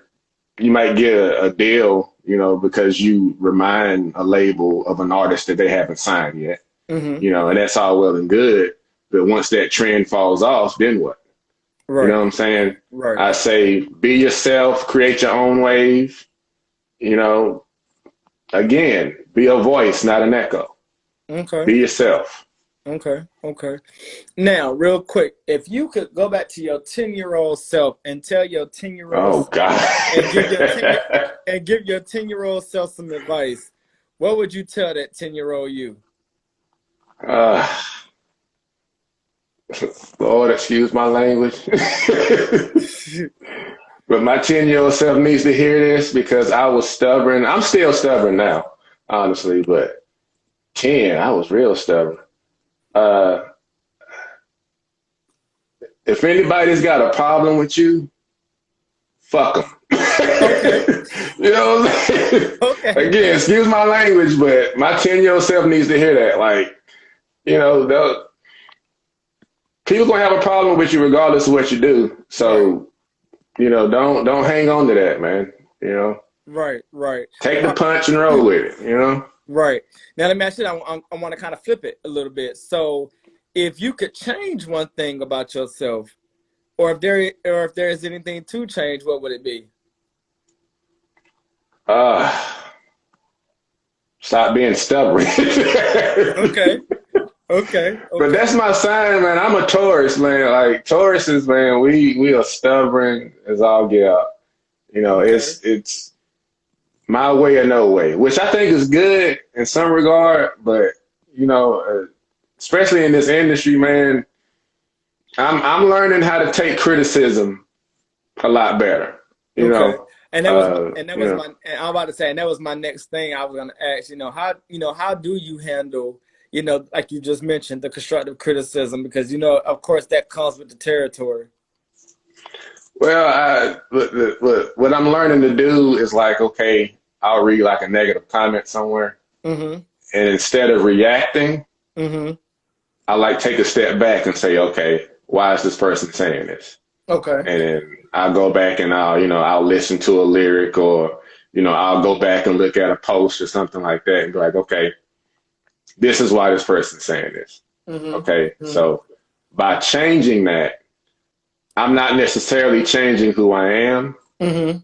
you might get a deal, you know, because you remind a label of an artist that they haven't signed yet. Mm-hmm. You know, and that's all well and good. But once that trend falls off, then what? Right. You know what I'm saying? Right. I say, be yourself, create your own wave. You know, again, be a voice, not an echo. Okay. Be yourself. Okay. Okay. Now, real quick, if you could go back to your 10-year-old self and tell your 10-year-old Oh God. and give your 10-year-old self some advice, what would you tell that 10-year-old you? Lord, excuse my language. But my 10-year-old self needs to hear this because I was stubborn. I'm still stubborn now, honestly, but 10, I was real stubborn. If anybody's got a problem with you, fuck them. Okay. You know what I'm saying? Okay. Again, excuse my language, but my 10-year-old self needs to hear that. Like, you know, people gonna have a problem with you regardless of what you do. So, you know, don't hang on to that, man. You know, Right. Right. take the punch and roll with it. You know. Right. Now, let me ask you, I want to kind of flip it a little bit. So, if you could change one thing about yourself, or if there is anything to change, what would it be? Stop being stubborn. Okay. Okay. But that's my sign, man. I'm a Taurus, man. Like Tauruses, man, we are stubborn as all get out. You know, Okay. it's my way or no way, which I think is good in some regard. But you know, especially in this industry, man, I'm learning how to take criticism a lot better. You Okay. know, And that was you know. my and I'm about to say, and that was my next thing I was gonna ask, how do you handle, like you just mentioned, the constructive criticism, because of course that comes with the territory. Well, what I'm learning to do is like, okay, I'll read like a negative comment somewhere, Mm-hmm. and instead of reacting, Mm-hmm. I like take a step back and say, okay, why is this person saying this? Okay. And then I'll go back and I'll listen to a lyric, or I'll go back and look at a post or something like that and be like, okay, this is why this person's saying this. Mm-hmm. Okay, Mm-hmm. so by changing that, I'm not necessarily changing who I am. Mm-hmm.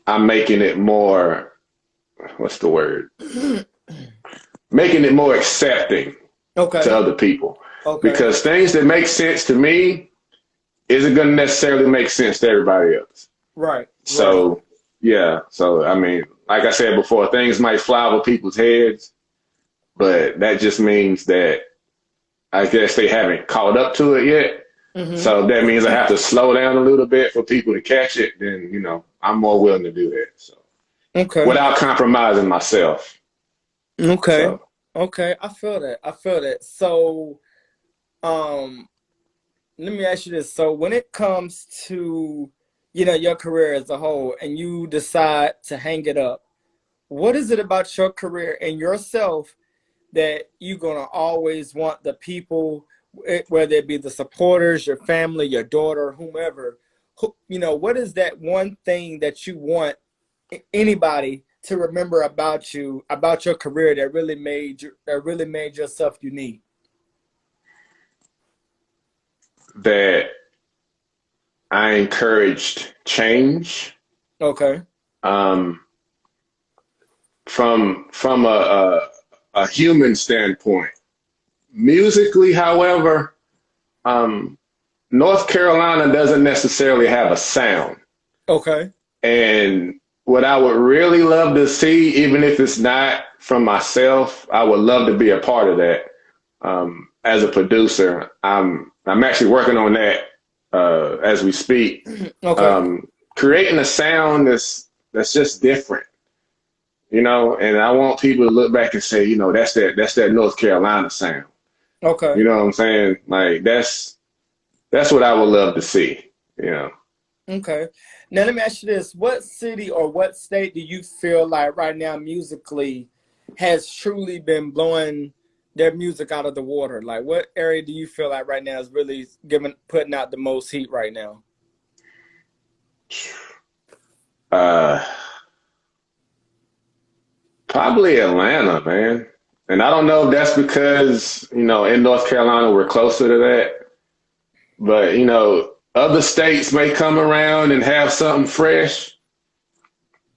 I'm making it more, what's the word? Making it more accepting Okay. to other people. Okay. Because things that make sense to me isn't going to necessarily make sense to everybody else. Right. So, yeah. So, I mean, like I said before, things might fly over people's heads, but that just means that I guess they haven't caught up to it yet. Mm-hmm. So if that means I have to slow down a little bit for people to catch it, then, I'm more willing to do that. So, Okay. without compromising myself. Okay. So. Okay. I feel that. So, let me ask you this. So when it comes to, your career as a whole, and you decide to hang it up, what is it about your career and yourself that you're going to always want the people, whether it be the supporters, your family, your daughter, whomever, what is that one thing that you want anybody to remember about you, about your career that really made yourself unique? That I encouraged change. Okay. Um, from a human standpoint. Musically, however, North Carolina doesn't necessarily have a sound. Okay. And what I would really love to see, even if it's not from myself, I would love to be a part of that. As a producer, I'm actually working on that as we speak. Okay. Creating a sound that's just different, and I want people to look back and say, that's that North Carolina sound. Okay. You know what I'm saying? Like that's what I would love to see. Okay. Now let me ask you this: what city or what state do you feel like right now musically has truly been blowing their music out of the water? Like, what area do you feel like right now is really putting out the most heat right now? Uh, Probably Atlanta, man. And I don't know if that's because, in North Carolina we're closer to that. But, other states may come around and have something fresh,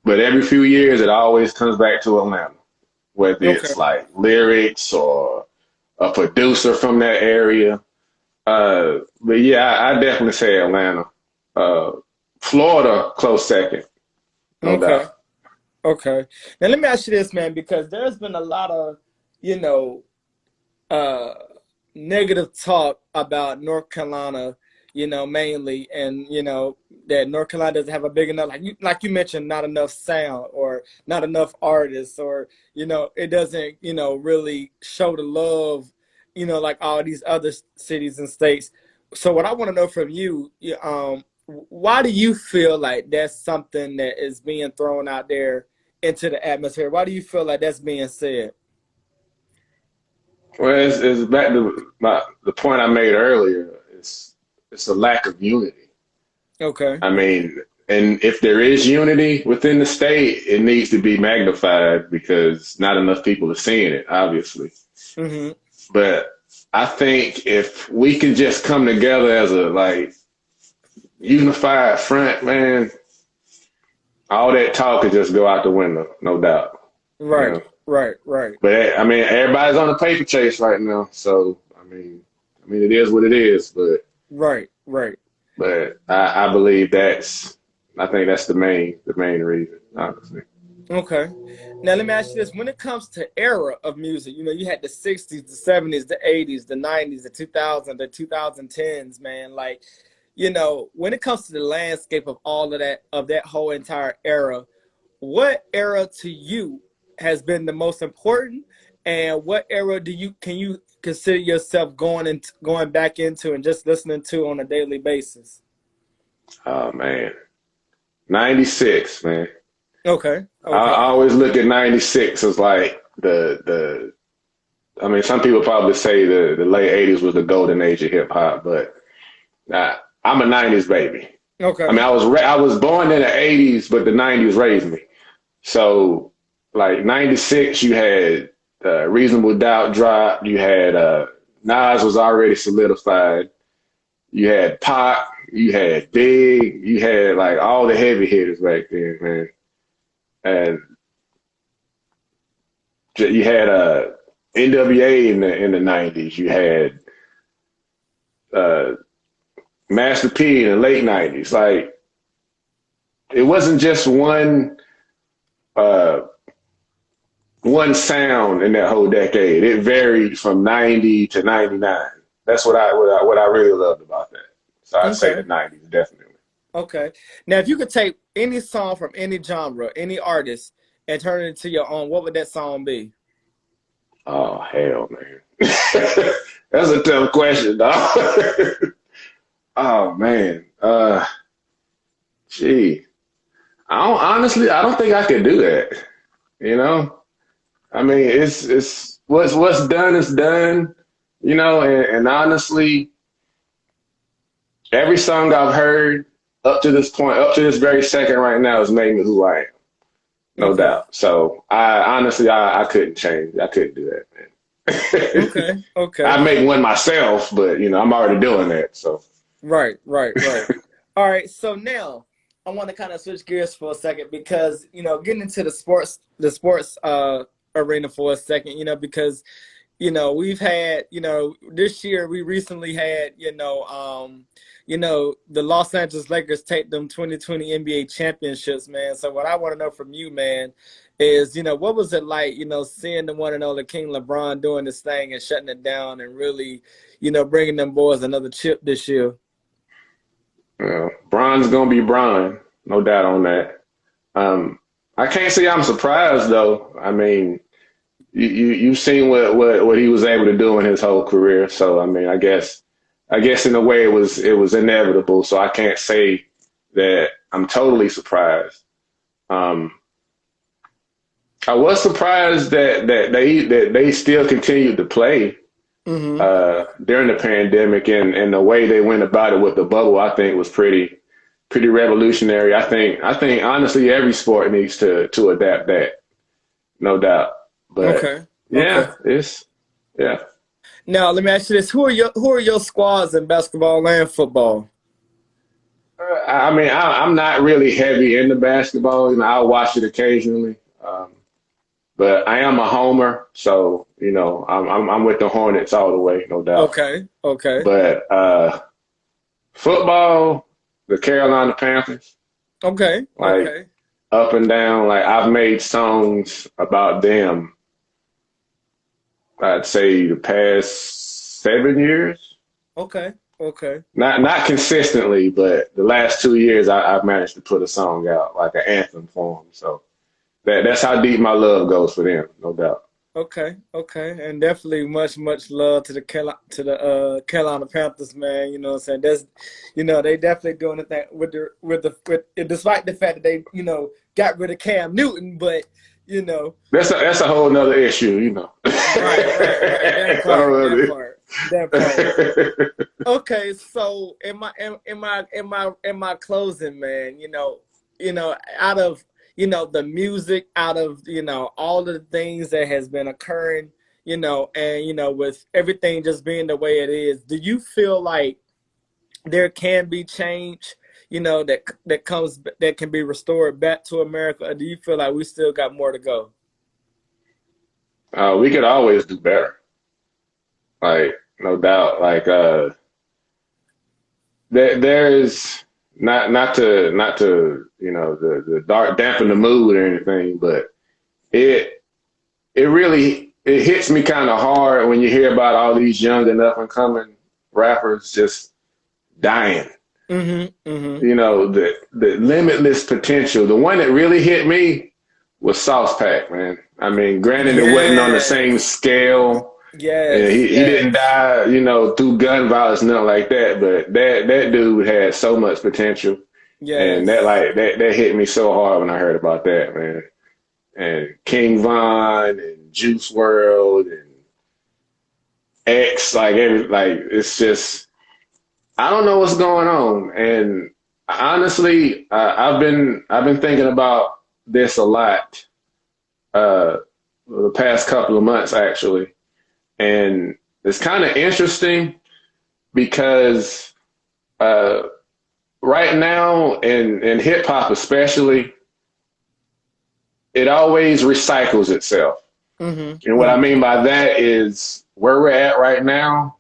but every few years it always comes back to Atlanta, whether Okay. it's like lyrics or a producer from that area. But yeah, I definitely say Atlanta. Uh, Florida, close second, no Okay. doubt. Okay. Now let me ask you this, man, because there's been a lot of, you know, uh negative talk about North Carolina, mainly, and that North Carolina doesn't have a big enough, like you mentioned, not enough sound or not enough artists, or it doesn't really show the love, like all these other cities and states. So what I want to know from you, why do you feel like that's something that is being thrown out there into the atmosphere? Why do you feel like that's being said? Well, it's back to the point I made earlier. It's a lack of unity. Okay. I mean, and if there is unity within the state, it needs to be magnified because not enough people are seeing it, obviously. Mm-hmm. But I think if we can just come together as a unified front, man, all that talk could just go out the window, no doubt. You Right, know. right, right, But I mean, everybody's on a paper chase right now, so I mean, it is what it is. right, right. But I believe I think that's the main reason, honestly. Okay. Now let me ask you this: when it comes to era of music, you had the '60s, the '70s, the '80s, the '90s, the 2000s, the 2010s, man. Like, when it comes to the landscape of all of that whole entire era, what era to you has been the most important, and what era can you consider yourself going back into and just listening to on a daily basis? Oh man, '96, man. Okay. I Okay. always look at '96 as like the. I mean, some people probably say the late '80s was the golden age of hip hop, but I'm a '90s baby. I Okay. mean, I was born in the '80s, but the '90s raised me. So, like '96, you had Reasonable Doubt drop. You had Nas was already solidified. You had Pac. You had Big. You had like all the heavy hitters back then, man. And you had NWA in the '90s. You had uh, Master P in the late '90s. Like it wasn't just uh, one sound in that whole decade. It varied from '90 to '99. That's what I really loved about that. So I'd say the Okay. '90s definitely. Okay. Now, if you could take any song from any genre, any artist, and turn it into your own, what would that song be? Oh hell, man, that's a tough question, dog. Oh man, gee, I don't think I could do that. You know, I mean, it's what's done is done. And honestly, every song I've heard, up to this point, up to this very second right now, has made me who I am. No Okay. doubt. So I honestly, I couldn't change. I couldn't do that, man. Okay. Okay. I make one myself, but I'm already doing that. So Right. Right. Right. All right. So now I want to kind of switch gears for a second because getting into the sports arena for a second. Because we've had, this year we recently had, the Los Angeles Lakers take them 2020 NBA championships, man. So what I want to know from you, man, is, what was it like, seeing the one and only King LeBron doing this thing and shutting it down and really, bringing them boys another chip this year? Bron's gonna be Bron, no doubt on that. I can't say I'm surprised though. I mean, you've seen what he was able to do in his whole career. So I mean, I guess in a way it was inevitable. So I can't say that I'm totally surprised. I was surprised that they still continued to play during the pandemic, and the way they went about it with the bubble, I think was pretty revolutionary. I think honestly every sport needs to adapt that, no doubt. But Okay. yeah, yeah. Now let me ask you this: who are your squads in basketball and football? I mean, I'm not really heavy into basketball. I'll watch it occasionally, but I am a homer, so I'm with the Hornets all the way, no doubt. Okay. Okay. But football, the Carolina Panthers, Okay. like Okay. up and down. Like I've made songs about them. I'd say the past 7 years. Okay. Okay. Not consistently, but the last 2 years I've managed to put a song out, like an anthem for them. So that's how deep my love goes for them, no doubt. Okay, okay, and definitely much love to the Carolina Panthers, man. You know what I'm saying? That's, they definitely doing the thing with despite the fact that they got rid of Cam Newton, but that's a whole nother issue, right. That part. Okay, so in my closing, man, out of the music, out of all of the things that has been occurring, and with everything just being the way it is, do you feel like there can be change, that can be restored back to America, or do you feel like we still got more to go? We could always do better, like no doubt. Like there's not to the dark dampen the mood or anything, but it really hits me kind of hard when you hear about all these young and up and coming rappers just dying. The limitless potential. The one that really hit me was Sauce Pack, man. I mean, granted, it wasn't on the same scale. Yes, he didn't die, through gun violence, nothing like that. But that dude had so much potential. yes. And that hit me so hard when I heard about that, man. And King Von and Juice World and X, it's just, I don't know what's going on. And honestly, I've been thinking about this a lot the past couple of months, actually. And it's kind of interesting because right now, in hip hop especially, it always recycles itself. And what I mean by that is where we're at right now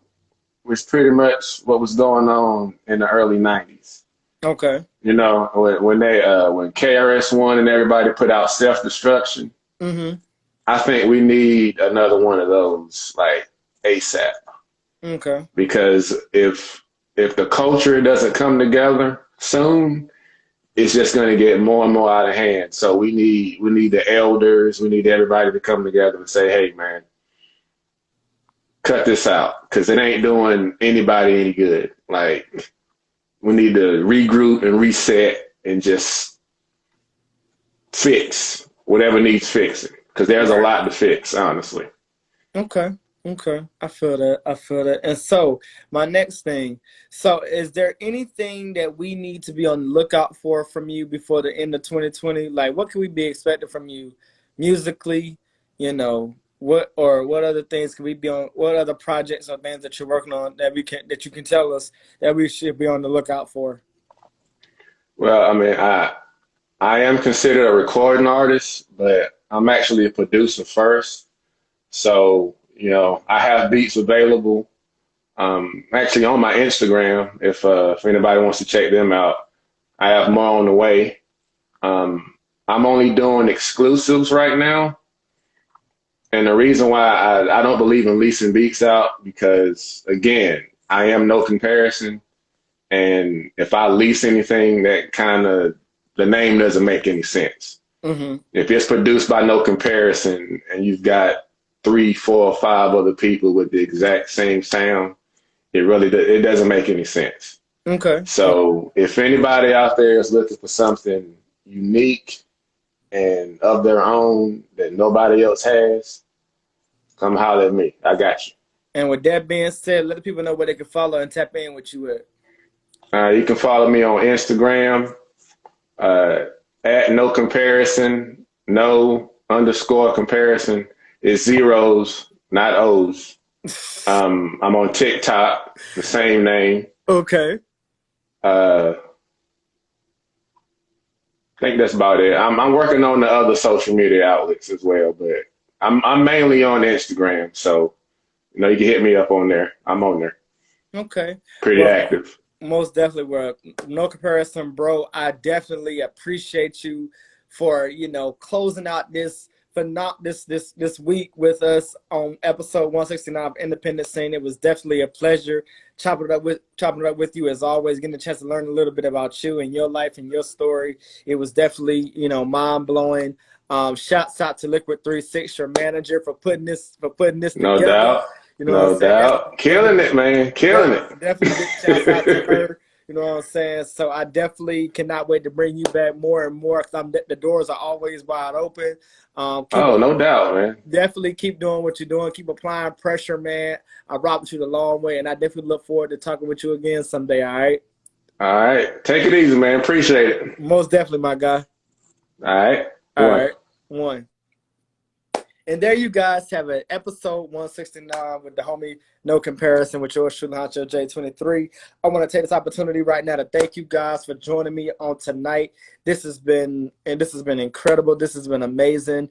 was pretty much what was going on in the early 90s. Okay. When KRS-One and everybody put out Self-Destruction, I think we need another one of those, like ASAP. Okay. Because if the culture doesn't come together soon, it's just going to get more and more out of hand. So we need the elders, we need everybody to come together and say, hey, man, cut this out because it ain't doing anybody any good. Like, we need to regroup and reset and just fix whatever needs fixing because there's a lot to fix, honestly. Okay. Okay, I feel that. I feel that. And so, my next thing. So, is there anything that we need to be on the lookout for from you before the end of 2020? Like, what can we be expecting from you musically? What other things can we be on? What other projects or things that you're working on that you can tell us that we should be on the lookout for? Well, I mean, I am considered a recording artist, but I'm actually a producer first. So, I have beats available. Actually on my Instagram, if anybody wants to check them out, I have more on the way. I'm only doing exclusives right now. And the reason why I don't believe in leasing beats out, because again, I am no comparison. And if I lease anything, the name doesn't make any sense. Mm-hmm. If it's produced by No Comparison and you've got 3, 4, 5 other people with the exact same sound, it doesn't make any sense. Okay. So if anybody out there is looking for something unique and of their own that nobody else has, come holler at me. I got you. And with that being said, let the people know where they can follow and tap in with you at. You can follow me on Instagram at No Comparison, no_comparison. It's zeros, not O's. I'm on TikTok, the same name. Okay. I think that's about it. I'm working on the other social media outlets as well, but I'm mainly on Instagram, so you can hit me up on there. I'm on there. Okay. Pretty active. Most definitely, were No Comparison, bro. I definitely appreciate you for closing out this for not this week with us on episode 169 of Independent Scene. It was definitely a pleasure chopping it up with you as always, getting a chance to learn a little bit about you and your life and your story. It was definitely mind blowing. Shouts out to Liquid 36, your manager, for putting this No together. doubt. You know what No I'm saying? doubt. Killing it, man. Killing it. Definitely big shouts out to her. You know what I'm saying? So I definitely cannot wait to bring you back more and more, because the doors are always wide open. No doubt, man. Definitely keep doing what you're doing. Keep applying pressure, man. I rock with you the long way, and I definitely look forward to talking with you again someday, all right? All right. Take it easy, man. Appreciate it. Most definitely, my guy. All right. All right. One. And there you guys have it, episode 169 with the homie No Comparison with yours truly, Honcho J23. I want to take this opportunity right now to thank you guys for joining me on tonight. This has been incredible. This has been amazing.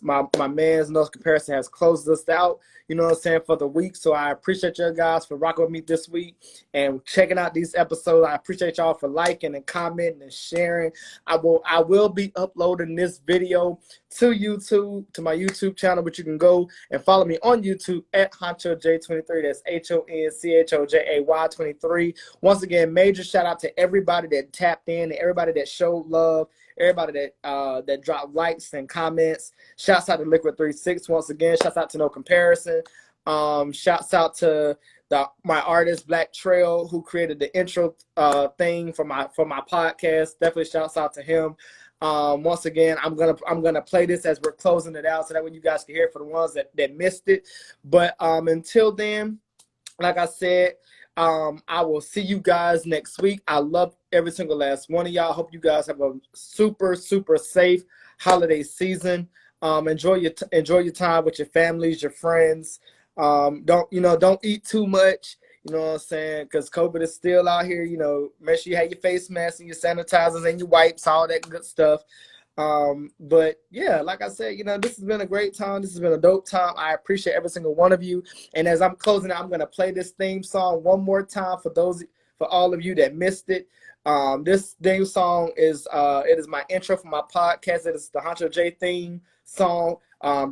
My man's No Comparison has closed us out, you know what I'm saying, for the week. So I appreciate you guys for rocking with me this week and checking out these episodes. I appreciate y'all for liking and commenting and sharing. I will be uploading this video to YouTube, to my YouTube channel, but you can go and follow me on YouTube at HonchoJ23. That's HonchoJay23. Once again, major shout out to everybody that tapped in, everybody that showed love, everybody that dropped likes and comments. Shouts out to Liquid 36 once again. Shouts out to No Comparison. Shouts out to my artist Black Trail, who created the intro thing for my podcast. Definitely shouts out to him. Once again, I'm gonna play this as we're closing it out, so that way you guys can hear it for the ones that missed it. But until then, like I said, I will see you guys next week. I love every single last one of y'all. Hope you guys have a super safe holiday season. Enjoy your time with your families, your friends. Don't eat too much. You know what I'm saying? Because COVID is still out here. Make sure you have your face masks and your sanitizers and your wipes, all that good stuff. But yeah, like I said, this has been a great time. This has been a dope time. I appreciate every single one of you. And as I'm closing out, I'm going to play this theme song one more time for all of you that missed it. This theme song is my intro for my podcast. It is the Honcho J theme song,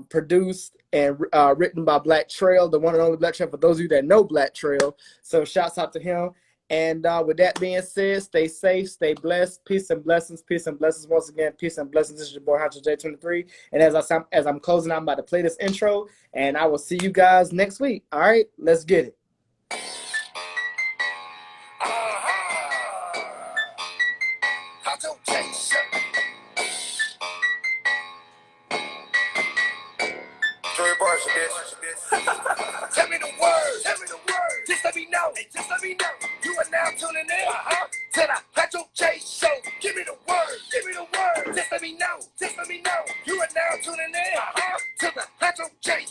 produced and written by Black Trail, the one and only Black Trail, for those of you that know Black Trail. So shouts out to him. And with that being said, stay safe, stay blessed, peace and blessings once again, peace and blessings. This is your boy Honcho J23. And as I'm closing, I'm about to play this intro, and I will see you guys next week. All right, let's get it. C0mparis0n, bitch. Tell me the word. Tell me the word. Just let me know. Hey, just let me know. You are now tuning in to the Hydro J Show. Give me the word. Give me the word. Just let me know. Just let me know. You are now tuning in to the Hydro J